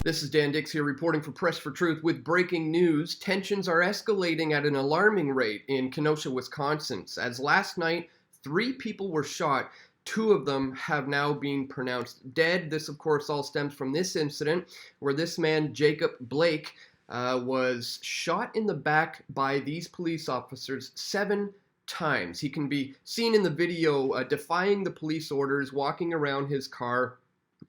This is Dan Dix here reporting for Press for Truth with breaking news. Tensions are escalating at an alarming rate in Kenosha, Wisconsin. As last night, 3 people were shot. 2 of them have now been pronounced dead. This, of course, all stems from this incident where this man, Jacob Blake, was shot in the back by these police officers 7 times. He can be seen in the video defying the police orders, walking around his car,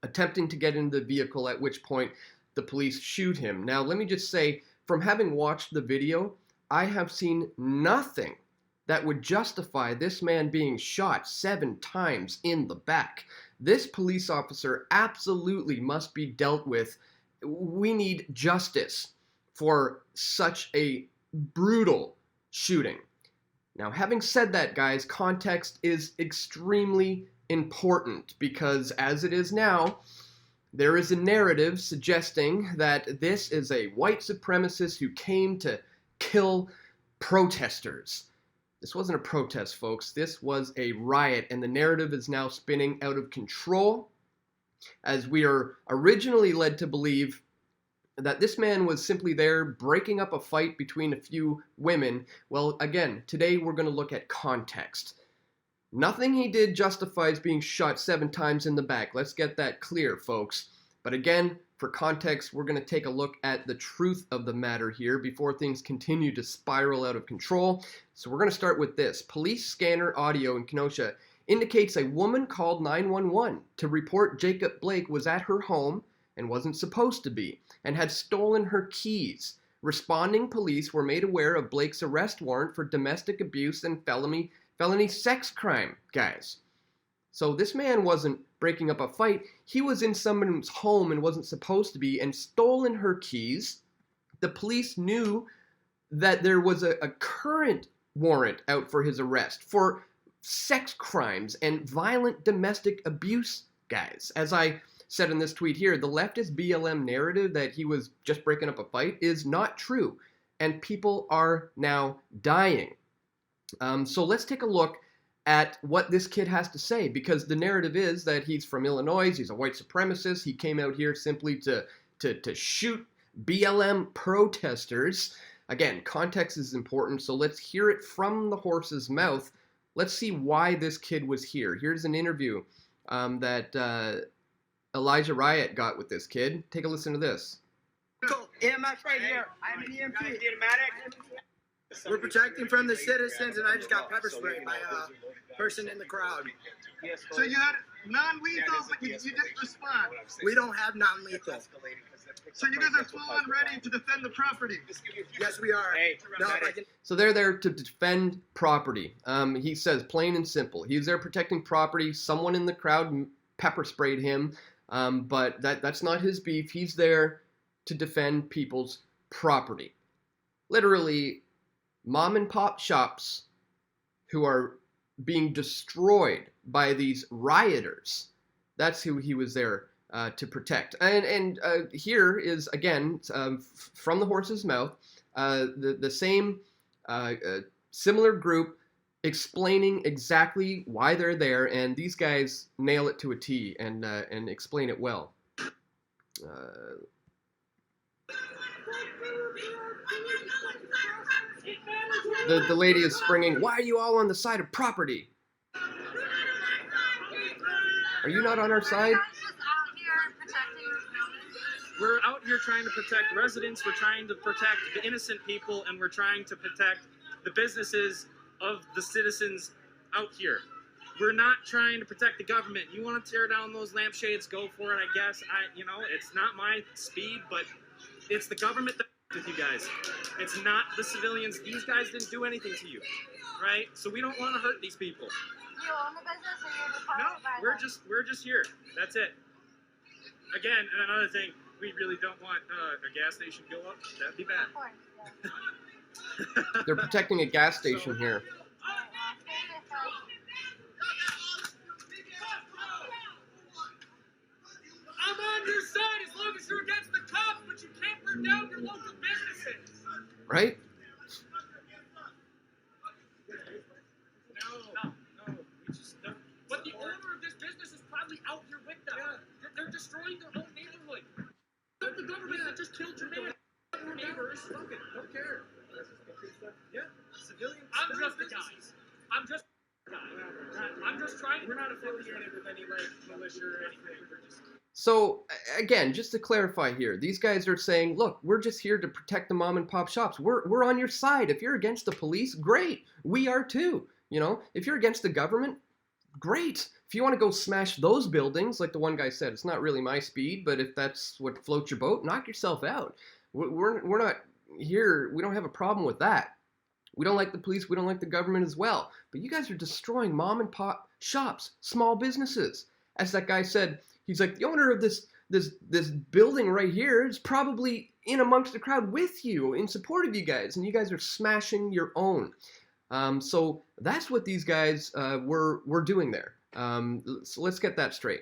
attempting to get into the vehicle, at which point the police shoot him. Now, let me just say, from having watched the video, I have seen nothing that would justify this man being shot 7 times in the back. This police officer absolutely must be dealt with. We need justice for such a brutal shooting. Now, having said that, guys, context is extremely important because, as it is now, there is a narrative suggesting that this is a white supremacist who came to kill protesters. This wasn't a protest, folks. This was a riot, and the narrative is now spinning out of control as we are originally led to believe that this man was simply there breaking up a fight between a few women. Well, again, today we're going to look at context. Nothing he did justifies being shot 7 times in the back. Let's get that clear, folks. But again, for context, we're going to take a look at the truth of the matter here before things continue to spiral out of control. So we're going to start with this. Police scanner audio in Kenosha indicates a woman called 911 to report Jacob Blake was at her home and wasn't supposed to be, and had stolen her keys. Responding police were made aware of Blake's arrest warrant for domestic abuse and felony sex crime, guys. So this man wasn't breaking up a fight. He was in someone's home and wasn't supposed to be and stolen her keys. The police knew that there was a current warrant out for his arrest for sex crimes and violent domestic abuse, guys. As I said in this tweet here, the leftist BLM narrative that he was just breaking up a fight is not true, and people are now dying. So let's take a look at what this kid has to say, because the narrative is that he's from Illinois, he's a white supremacist, he came out here simply to shoot BLM protesters. Again, context is important, so let's hear it from the horse's mouth. Let's see why this kid was here. Here's an interview that Elijah Riot got with this kid. Take a listen to this. EMS right here. I'm an EMT. We're protecting from the citizens, and I just got pepper sprayed by a person in the crowd. So you had non-lethal, but you didn't respond. We don't have non-lethal. So you guys are full on ready to defend the property. Yes, we are. No, So they're there to defend property. He says plain and simple. He's there protecting property. Someone in the crowd pepper sprayed him, but that's not his beef. He's there to defend people's property. Literally, mom and pop shops who are being destroyed by these rioters. That's who he was there to protect. And here is, again, from the horse's mouth, the same similar group explaining exactly why they're there, and these guys nail it to a T and explain it well. The lady is springing, "Why are you all on the side of property? Are you not on our side?" We're out here trying to protect residents, we're trying to protect the innocent people, and we're trying to protect the businesses of the citizens out here. We're not trying to protect the government. You want to tear down those lampshades, go for it, I guess. It's not my speed, but it's the government that with you guys. It's not the civilians. These guys didn't do anything to you, right? So we don't want to hurt these people. You own the business, or you're just No, we're just here. That's it. Again, and another thing, we really don't want a gas station go up. That'd be bad. Of course, yeah. They're protecting a gas station here. I'm on your side as long as you're against the cops, but you can't burn down your local businesses. Right? No. But the owner of this business is probably out here with them. They're destroying their own neighborhood. killed your neighbors. Fuck it, don't care. Yeah, civilians. I'm just a guy. I'm just a guy. I'm just trying. We're not affiliated with any like militia or anything. We're just. So again, just to clarify here, these guys are saying, look, we're just here to protect the mom and pop shops. We're on your side. If you're against the police, great. We are too. You know, if you're against the government, great. If you want to go smash those buildings, like the one guy said, it's not really my speed, but if that's what floats your boat, knock yourself out. We're not here. We don't have a problem with that. We don't like the police. We don't like the government as well. But you guys are destroying mom and pop shops, small businesses. As that guy said, he's like, the owner of this building right here is probably in amongst the crowd with you, in support of you guys, and you guys are smashing your own. So that's what these guys were doing there. So let's get that straight.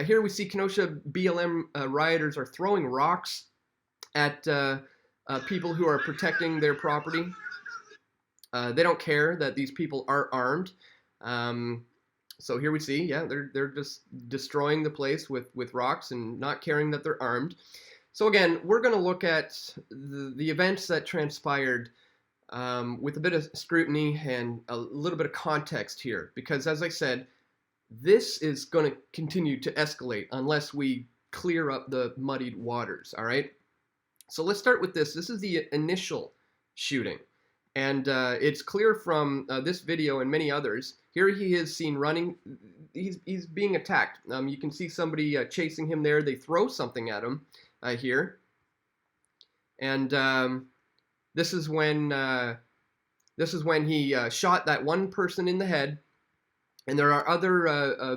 Here we see Kenosha BLM rioters are throwing rocks at people who are protecting their property. They don't care that these people are armed. So here we see, yeah, they're just destroying the place with rocks and not caring that they're armed. So again, we're going to look at the events that transpired with a bit of scrutiny and a little bit of context here, because as I said, this is going to continue to escalate unless we clear up the muddied waters, all right? So let's start with this. This is the initial shooting. And it's clear from this video and many others. Here he is seen running. He's being attacked. You can see somebody chasing him there. They throw something at him here. And this is when he shot that one person in the head. And there are other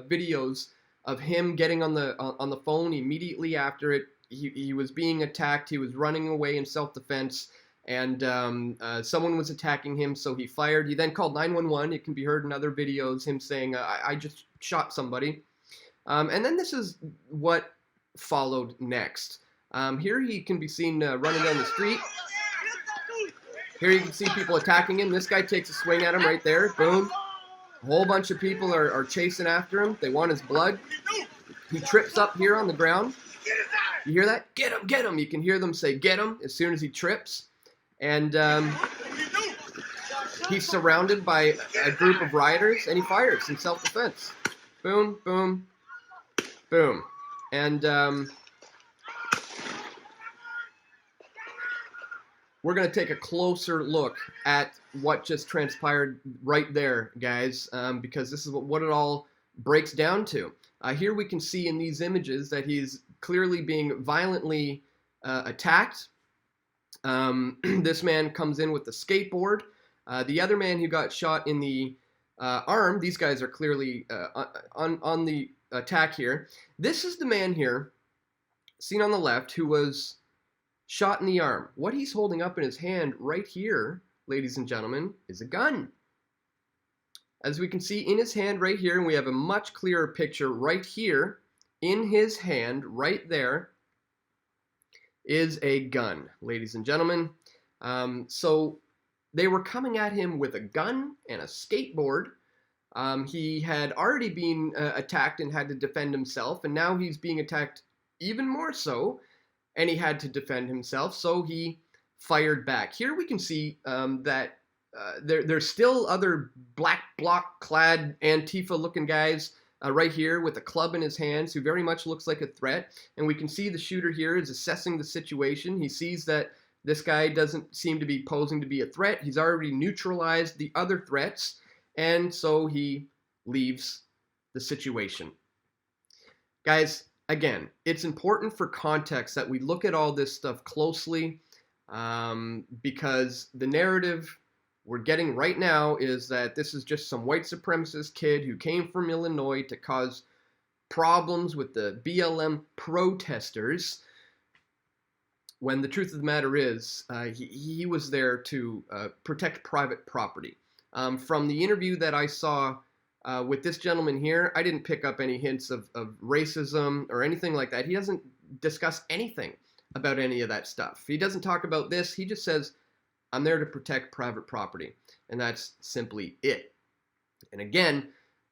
videos of him getting on the phone immediately after it. He was being attacked. He was running away in self-defense. And someone was attacking him, so he fired. He then called 911. It can be heard in other videos, him saying, I just shot somebody. And then this is what followed next. Here he can be seen running down the street. Here you can see people attacking him. This guy takes a swing at him right there. Boom. A whole bunch of people are chasing after him. They want his blood. He trips up here on the ground. You hear that? Get him, get him. You can hear them say, get him, as soon as he trips. And he's surrounded by a group of rioters, and he fires in self-defense. Boom, boom, boom. And we're going to take a closer look at what just transpired right there, guys, because this is what it all breaks down to. Here we can see in these images that he's clearly being violently attacked. This man comes in with the skateboard. The other man who got shot in the arm, these guys are clearly on the attack here. This is the man here, seen on the left, who was shot in the arm. What he's holding up in his hand right here, ladies and gentlemen, is a gun. As we can see in his hand right here, and we have a much clearer picture right here, in his hand right there, is a gun, ladies and gentlemen. So they were coming at him with a gun and a skateboard. He had already been attacked and had to defend himself, and now he's being attacked even more so, and he had to defend himself, so he fired back. Here we can see that there's still other black block-clad Antifa-looking guys right here with a club in his hands, who very much looks like a threat. And we can see the shooter here is assessing the situation. He sees that this guy doesn't seem to be posing to be a threat. He's already neutralized the other threats, and so he leaves the situation. Guys, again, it's important for context that we look at all this stuff closely, because the narrative we're getting right now is that this is just some white supremacist kid who came from Illinois to cause problems with the BLM protesters, when the truth of the matter is he was there to protect private property. From the interview that I saw with this gentleman here, I didn't pick up any hints of racism or anything like that. He doesn't discuss anything about any of that stuff. He doesn't talk about this. He just says, I'm there to protect private property, and that's simply it. And again,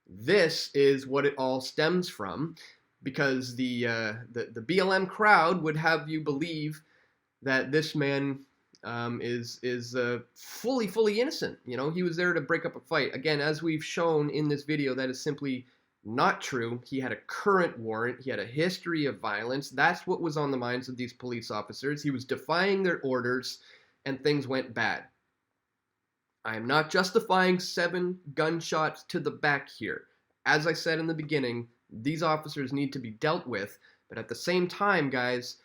this is what it all stems from, because the BLM crowd would have you believe that this man is fully innocent. You know, he was there to break up a fight. Again, as we've shown in this video, that is simply not true. He had a current warrant. He had a history of violence. That's what was on the minds of these police officers. He was defying their orders, and things went bad. I am not justifying 7 gunshots to the back here. As I said in the beginning, these officers need to be dealt with, but at the same time, guys,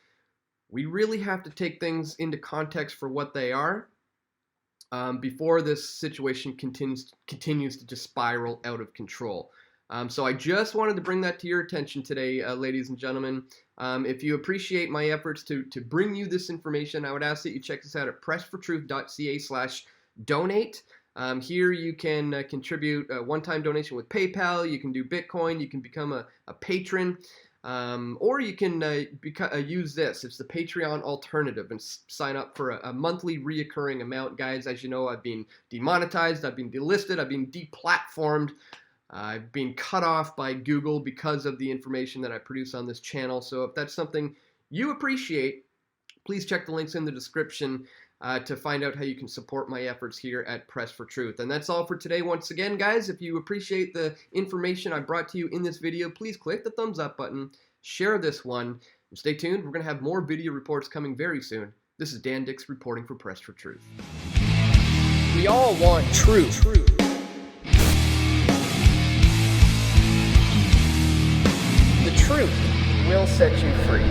we really have to take things into context for what they are before this situation continues to just spiral out of control. So I just wanted to bring that to your attention today, ladies and gentlemen. If you appreciate my efforts to bring you this information, I would ask that you check us out at pressfortruth.ca/donate. Here you can contribute a one-time donation with PayPal. You can do Bitcoin. You can become a patron. Or you can use this. It's the Patreon alternative, and sign up for a monthly reoccurring amount. Guys, as you know, I've been demonetized. I've been delisted. I've been deplatformed. I've been cut off by Google because of the information that I produce on this channel. So if that's something you appreciate, please check the links in the description to find out how you can support my efforts here at Press for Truth. And that's all for today. Once again, guys, if you appreciate the information I brought to you in this video, please click the thumbs up button, share this one, and stay tuned. We're going to have more video reports coming very soon. This is Dan Dix reporting for Press for Truth. We all want truth. The truth will set you free.